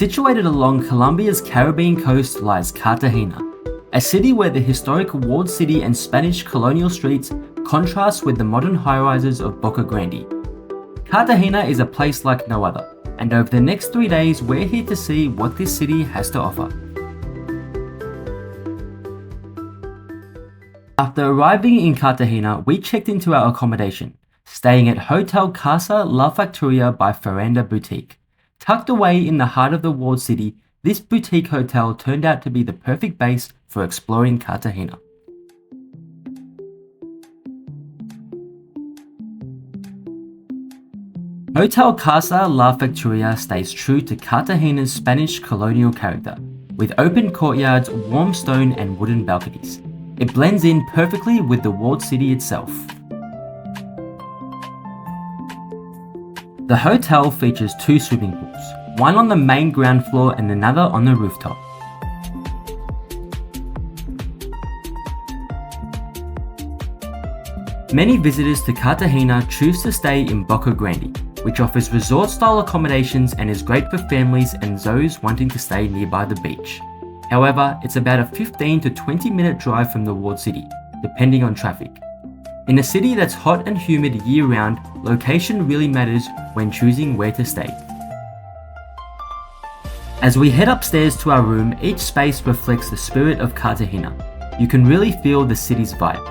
Situated along Colombia's Caribbean coast lies Cartagena, a city where the historic walled city and Spanish colonial streets contrast with the modern high-rises of Boca Grande. Cartagena is a place like no other, and over the next 3 days we're here to see what this city has to offer. After arriving in Cartagena, we checked into our accommodation, staying at Hotel Casa La Factoria by Faranda Boutique. Tucked away in the heart of the walled city, this boutique hotel turned out to be the perfect base for exploring Cartagena. Hotel Casa La Factoria stays true to Cartagena's Spanish colonial character, with open courtyards, warm stone and wooden balconies. It blends in perfectly with the walled city itself. The hotel features 2 swimming pools, one on the main ground floor and another on the rooftop. Many visitors to Cartagena choose to stay in Boca Grande, which offers resort-style accommodations and is great for families and those wanting to stay nearby the beach. However, it's about a 15 to 20 minute drive from the walled city, depending on traffic. In a city that's hot and humid year-round, location really matters when choosing where to stay. As we head upstairs to our room, each space reflects the spirit of Cartagena. You can really feel the city's vibe.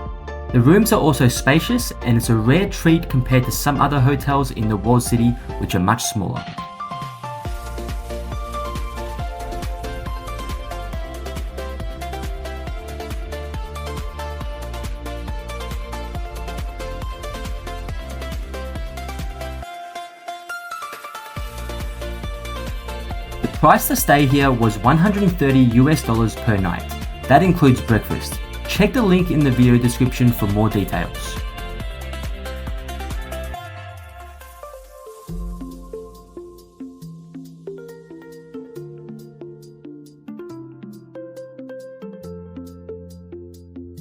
The rooms are also spacious, and it's a rare treat compared to some other hotels in the walled city which are much smaller. The price to stay here was $130 per night. That includes breakfast. Check the link in the video description for more details.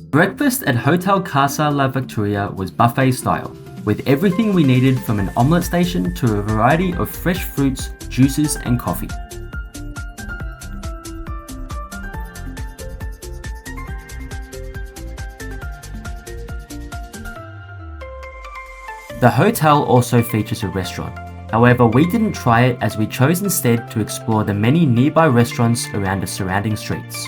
Breakfast at Hotel Casa La Victoria was buffet style, with everything we needed from an omelette station to a variety of fresh fruits, juices and coffee. The hotel also features a restaurant. However, we didn't try it as we chose instead to explore the many nearby restaurants around the surrounding streets.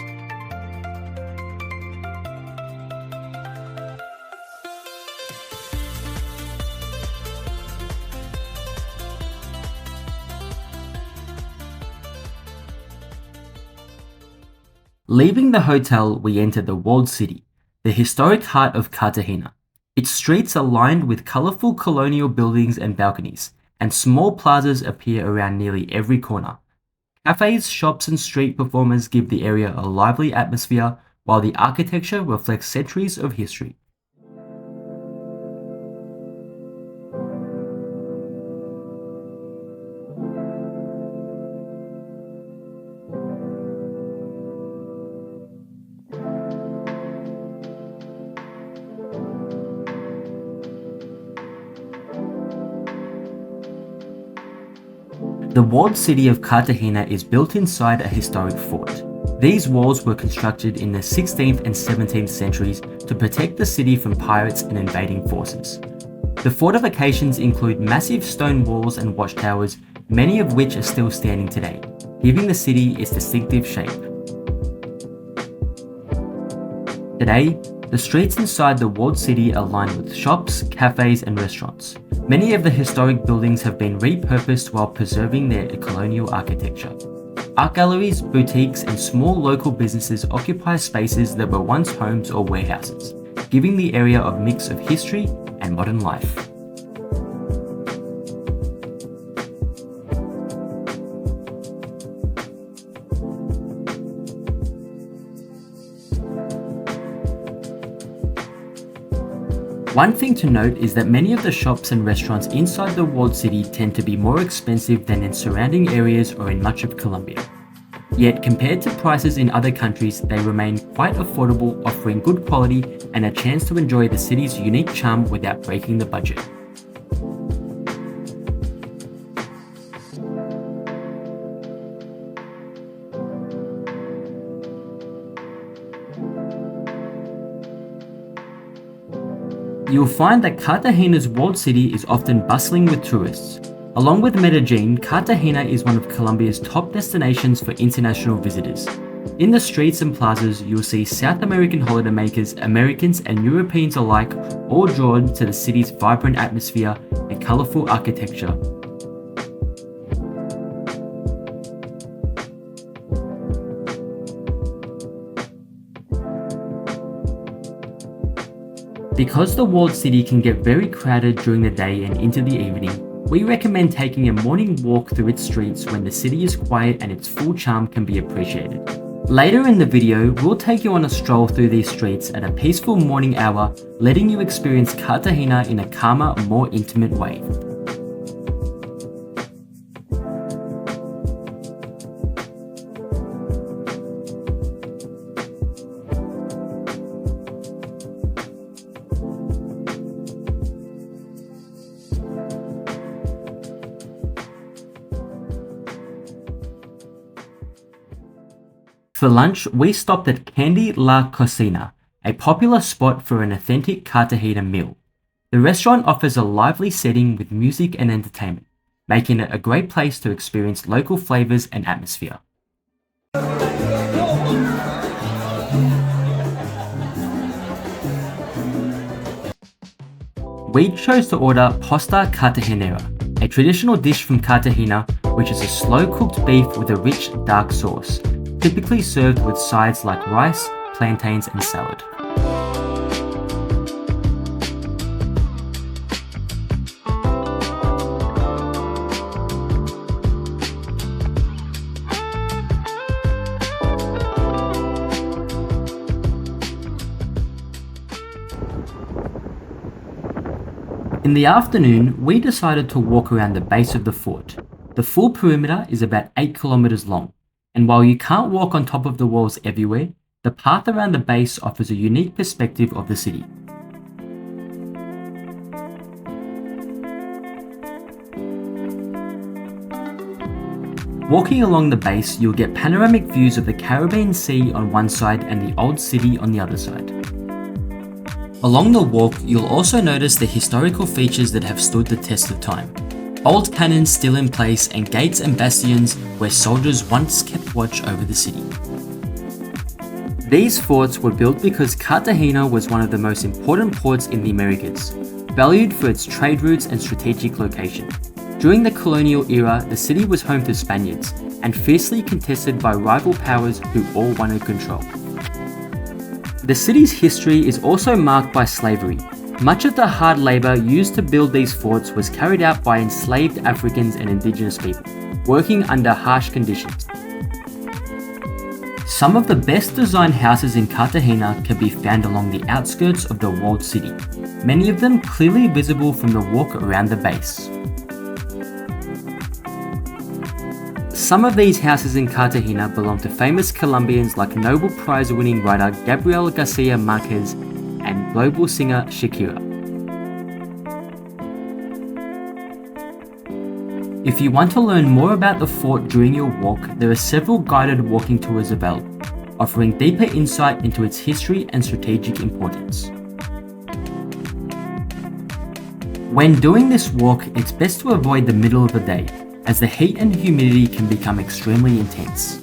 Leaving the hotel, we entered the walled city, the historic heart of Cartagena. Its streets are lined with colourful colonial buildings and balconies, and small plazas appear around nearly every corner. Cafes, shops and street performers give the area a lively atmosphere, while the architecture reflects centuries of history. The walled city of Cartagena is built inside a historic fort. These walls were constructed in the 16th and 17th centuries to protect the city from pirates and invading forces. The fortifications include massive stone walls and watchtowers, many of which are still standing today, giving the city its distinctive shape. Today, the streets inside the walled city are lined with shops, cafes and restaurants. Many of the historic buildings have been repurposed while preserving their colonial architecture. Art galleries, boutiques, and small local businesses occupy spaces that were once homes or warehouses, giving the area a mix of history and modern life. One thing to note is that many of the shops and restaurants inside the walled city tend to be more expensive than in surrounding areas or in much of Colombia. Yet compared to prices in other countries, they remain quite affordable, offering good quality and a chance to enjoy the city's unique charm without breaking the budget. you'll find that Cartagena's walled city is often bustling with tourists. Along with Medellin, Cartagena is one of Colombia's top destinations for international visitors. In the streets and plazas, you'll see South American holidaymakers, Americans and Europeans alike, all drawn to the city's vibrant atmosphere and colourful architecture. Because the walled city can get very crowded during the day and into the evening, we recommend taking a morning walk through its streets when the city is quiet and its full charm can be appreciated. Later in the video, we'll take you on a stroll through these streets at a peaceful morning hour, letting you experience Cartagena in a calmer, more intimate way. For lunch, we stopped at Candy La Cocina, a popular spot for an authentic Cartagena meal. The restaurant offers a lively setting with music and entertainment, making it a great place to experience local flavors and atmosphere. We chose to order pasta cartagenera, a traditional dish from Cartagena, which is a slow-cooked beef with a rich, dark sauce, typically served with sides like rice, plantains and salad. In the afternoon, we decided to walk around the base of the fort. The full perimeter is about 8 kilometers long, and while you can't walk on top of the walls everywhere, the path around the base offers a unique perspective of the city. Walking along the base, you'll get panoramic views of the Caribbean Sea on one side and the old city on the other side. Along the walk, you'll also notice the historical features that have stood the test of time. Old cannons still in place and gates and bastions where soldiers once kept watch over the city. These forts were built because Cartagena was one of the most important ports in the Americas, valued for its trade routes and strategic location. During the colonial era, the city was home to Spaniards and fiercely contested by rival powers who all wanted control. The city's history is also marked by slavery. Much of the hard labor used to build these forts was carried out by enslaved Africans and indigenous people, working under harsh conditions. Some of the best designed houses in Cartagena can be found along the outskirts of the walled city, many of them clearly visible from the walk around the base. Some of these houses in Cartagena belong to famous Colombians like Nobel Prize-winning writer Gabriel Garcia Marquez and global singer Shakira. If you want to learn more about the fort during your walk, there are several guided walking tours available, offering deeper insight into its history and strategic importance. When doing this walk, it's best to avoid the middle of the day, as the heat and humidity can become extremely intense.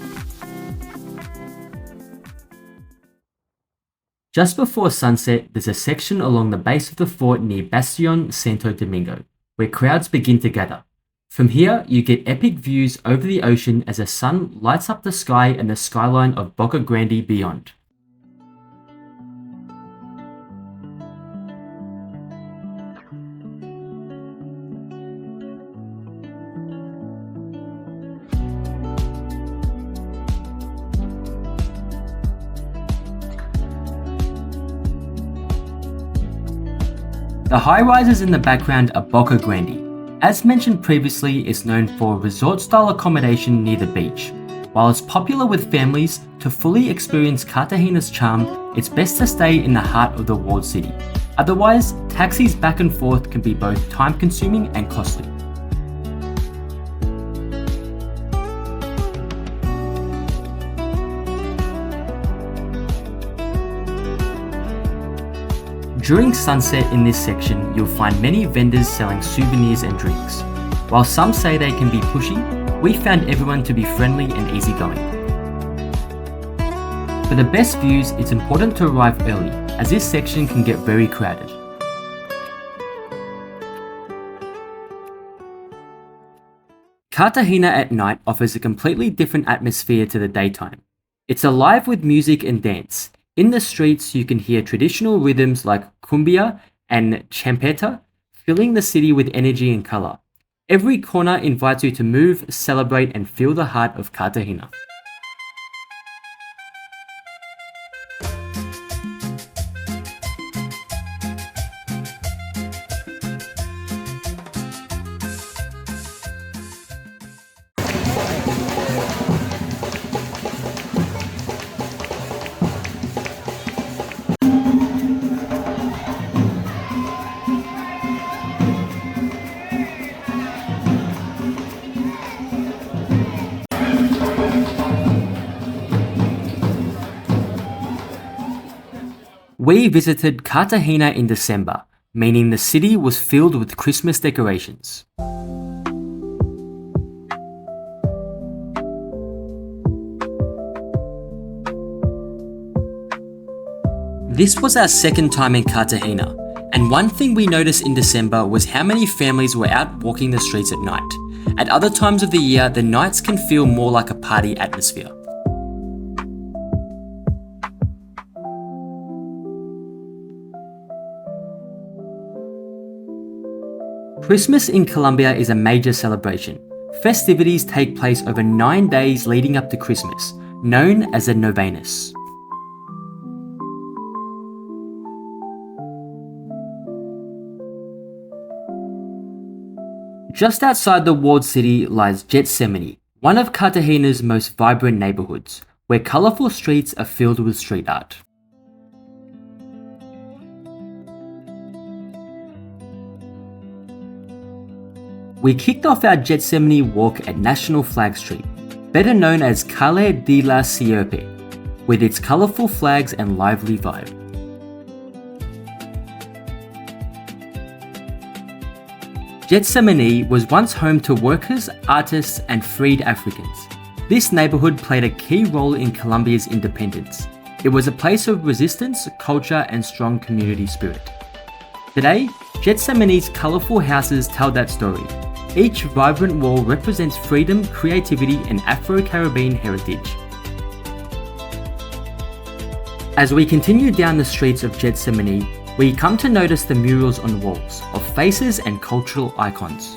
Just before sunset, there's a section along the base of the fort near Bastion Santo Domingo, where crowds begin to gather. From here, you get epic views over the ocean as the sun lights up the sky and the skyline of Boca Grande beyond. The high-rises in the background are Boca Grande. As mentioned previously, it's known for resort-style accommodation near the beach. While it's popular with families, to fully experience Cartagena's charm, it's best to stay in the heart of the walled city. Otherwise, taxis back and forth can be both time-consuming and costly. During sunset in this section, you'll find many vendors selling souvenirs and drinks. While some say they can be pushy, we found everyone to be friendly and easygoing. For the best views, it's important to arrive early, as this section can get very crowded. Cartagena at night offers a completely different atmosphere to the daytime. It's alive with music and dance. In the streets, you can hear traditional rhythms like cumbia and champeta, filling the city with energy and color. Every corner invites you to move, celebrate, and feel the heart of Cartagena. We visited Cartagena in December, meaning the city was filled with Christmas decorations. This was our second time in Cartagena, and one thing we noticed in December was how many families were out walking the streets at night. At other times of the year, the nights can feel more like a party atmosphere. Christmas in Colombia is a major celebration. Festivities take place over 9 days leading up to Christmas, known as the novenas. Just outside the walled city lies Getsemani, one of Cartagena's most vibrant neighborhoods, where colorful streets are filled with street art. We kicked off our Getsemani walk at National Flag Street, better known as Calle de la Sierpe, with its colorful flags and lively vibe. Getsemani was once home to workers, artists, and freed Africans. This neighborhood played a key role in Colombia's independence. It was a place of resistance, culture, and strong community spirit. Today, Getsemani's colorful houses tell that story. Each vibrant wall represents freedom, creativity, and Afro-Caribbean heritage. As we continue down the streets of Getsemani, we come to notice the murals on walls of faces and cultural icons.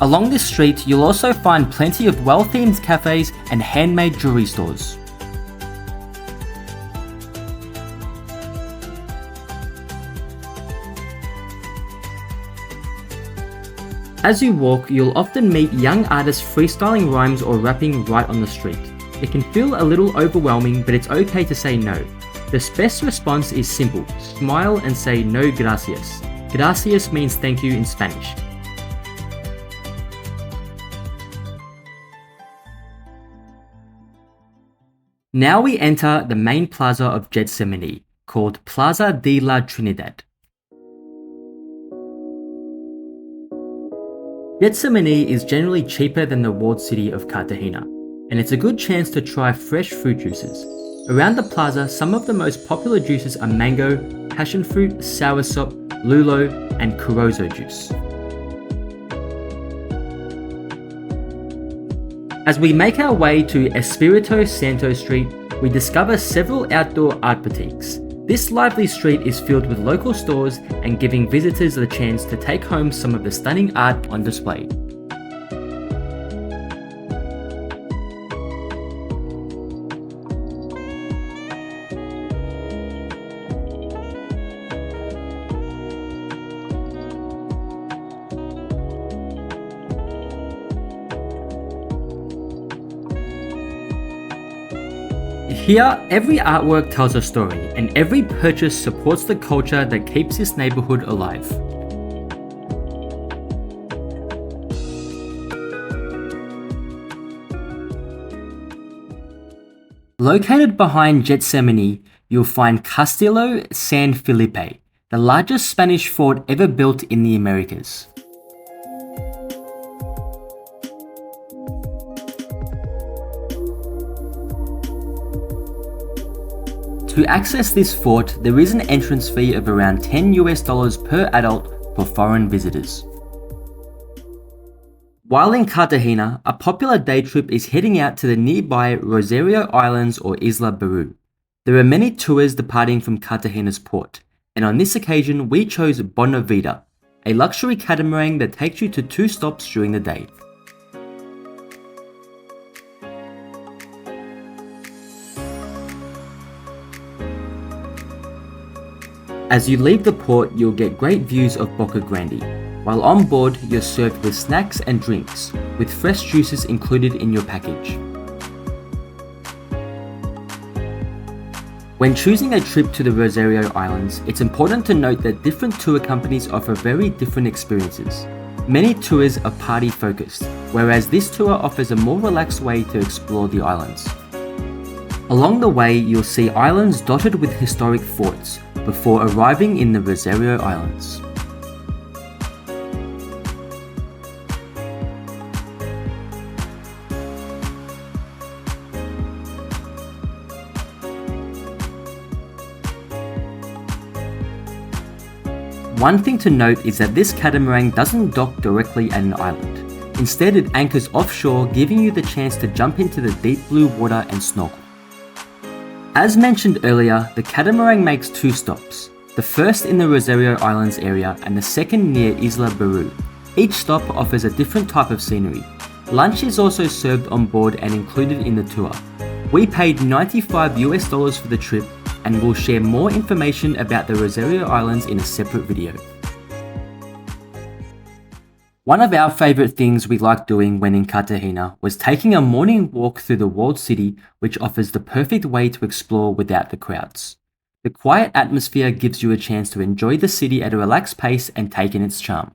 Along this street, you'll also find plenty of well-themed cafes and handmade jewelry stores. As you walk, you'll often meet young artists freestyling rhymes or rapping right on the street. It can feel a little overwhelming, but it's okay to say no. The best response is simple: smile and say no gracias. Gracias means thank you in Spanish. Now we enter the main plaza of Getsemani, called Plaza de la Trinidad. Getsemani is generally cheaper than the walled city of Cartagena, and it's a good chance to try fresh fruit juices. Around the plaza, some of the most popular juices are mango, passion fruit, soursop, lulo, and corozo juice. As we make our way to Espirito Santo Street, we discover several outdoor art boutiques. This lively street is filled with local stores and giving visitors the chance to take home some of the stunning art on display. Here, every artwork tells a story, and every purchase supports the culture that keeps this neighborhood alive. Located behind Getsemani, you'll find Castillo San Felipe, the largest Spanish fort ever built in the Americas. To access this fort, there is an entrance fee of around $10 per adult for foreign visitors. While in Cartagena, a popular day trip is heading out to the nearby Rosario Islands or Isla Baru. There are many tours departing from Cartagena's port, and on this occasion we chose Bonavida, a luxury catamaran that takes you to 2 stops during the day. As you leave the port, you'll get great views of Boca Grande. While on board, you're served with snacks and drinks, with fresh juices included in your package. When choosing a trip to the Rosario Islands, it's important to note that different tour companies offer very different experiences. Many tours are party focused, whereas this tour offers a more relaxed way to explore the islands. Along the way, you'll see islands dotted with historic forts before arriving in the Rosario Islands. One thing to note is that this catamaran doesn't dock directly at an island. Instead, it anchors offshore, giving you the chance to jump into the deep blue water and snorkel. As mentioned earlier, the catamaran makes 2 stops, the first in the Rosario Islands area and the second near Isla Baru. Each stop offers a different type of scenery. Lunch is also served on board and included in the tour. We paid $95 for the trip, and we'll share more information about the Rosario Islands in a separate video. One of our favourite things we liked doing when in Cartagena was taking a morning walk through the walled city, which offers the perfect way to explore without the crowds. The quiet atmosphere gives you a chance to enjoy the city at a relaxed pace and take in its charm.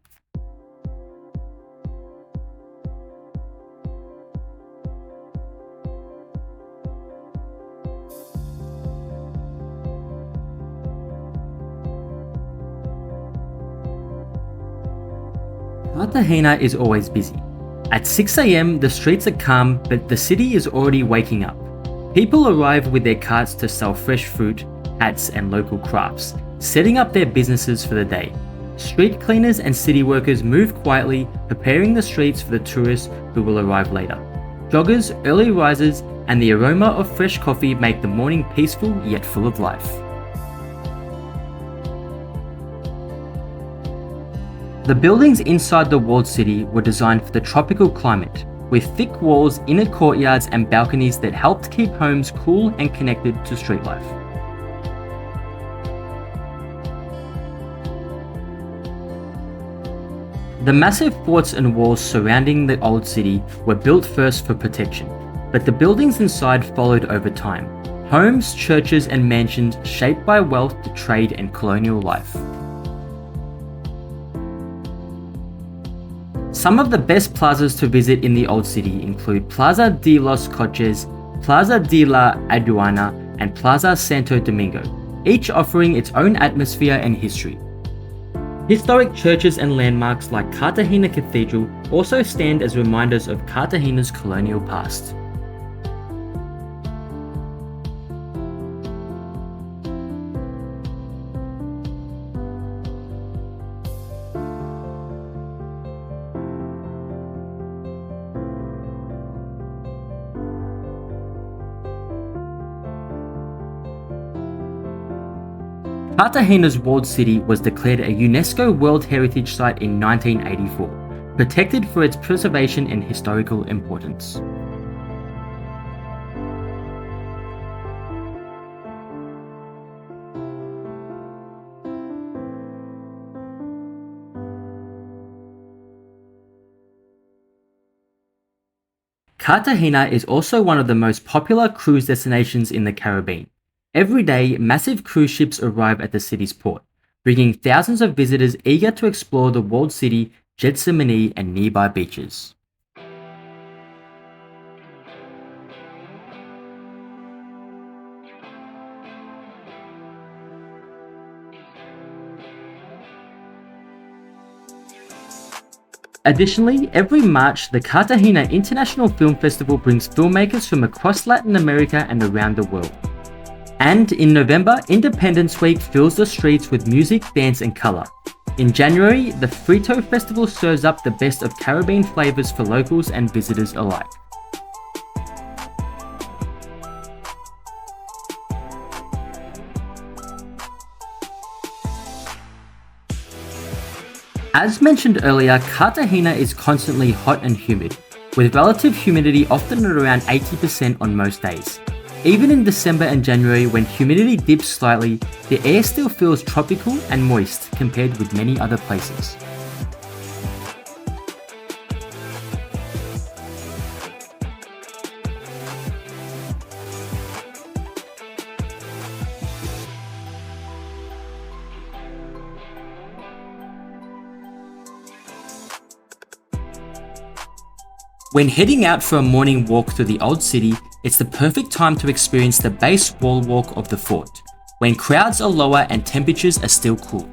Cartagena is always busy. At 6 AM, the streets are calm, but the city is already waking up. People arrive with their carts to sell fresh fruit, hats, and local crafts, setting up their businesses for the day. Street cleaners and city workers move quietly, preparing the streets for the tourists who will arrive later. Joggers, early risers, and the aroma of fresh coffee make the morning peaceful yet full of life. The buildings inside the walled city were designed for the tropical climate, with thick walls, inner courtyards, and balconies that helped keep homes cool and connected to street life. The massive forts and walls surrounding the old city were built first for protection, but the buildings inside followed over time. Homes, churches, and mansions shaped by wealth, trade, and colonial life. Some of the best plazas to visit in the Old City include Plaza de los Coches, Plaza de la Aduana, and Plaza Santo Domingo, each offering its own atmosphere and history. Historic churches and landmarks like Cartagena Cathedral also stand as reminders of Cartagena's colonial past. Cartagena's walled city was declared a UNESCO World Heritage Site in 1984, protected for its preservation and historical importance. Cartagena is also one of the most popular cruise destinations in the Caribbean. Every day, massive cruise ships arrive at the city's port, bringing thousands of visitors eager to explore the walled city, Getsemani, and nearby beaches. Additionally, every March, the Cartagena International Film Festival brings filmmakers from across Latin America and around the world. And in November, Independence Week fills the streets with music, dance, and colour. In January, the Frito Festival serves up the best of Caribbean flavours for locals and visitors alike. As mentioned earlier, Cartagena is constantly hot and humid, with relative humidity often at around 80% on most days. Even in December and January, when humidity dips slightly, the air still feels tropical and moist compared with many other places. When heading out for a morning walk through the old city, it's the perfect time to experience the base wall walk of the fort, when crowds are lower and temperatures are still cool.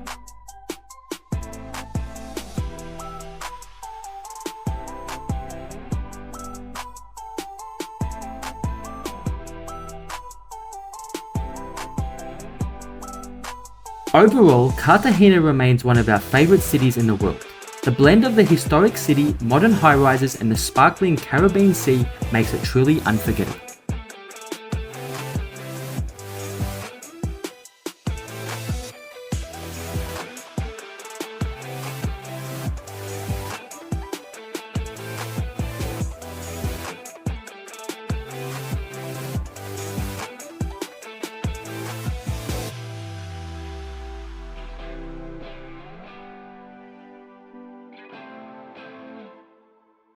Overall, Cartagena remains one of our favourite cities in the world. The blend of the historic city, modern high-rises, and the sparkling Caribbean Sea makes it truly unforgettable.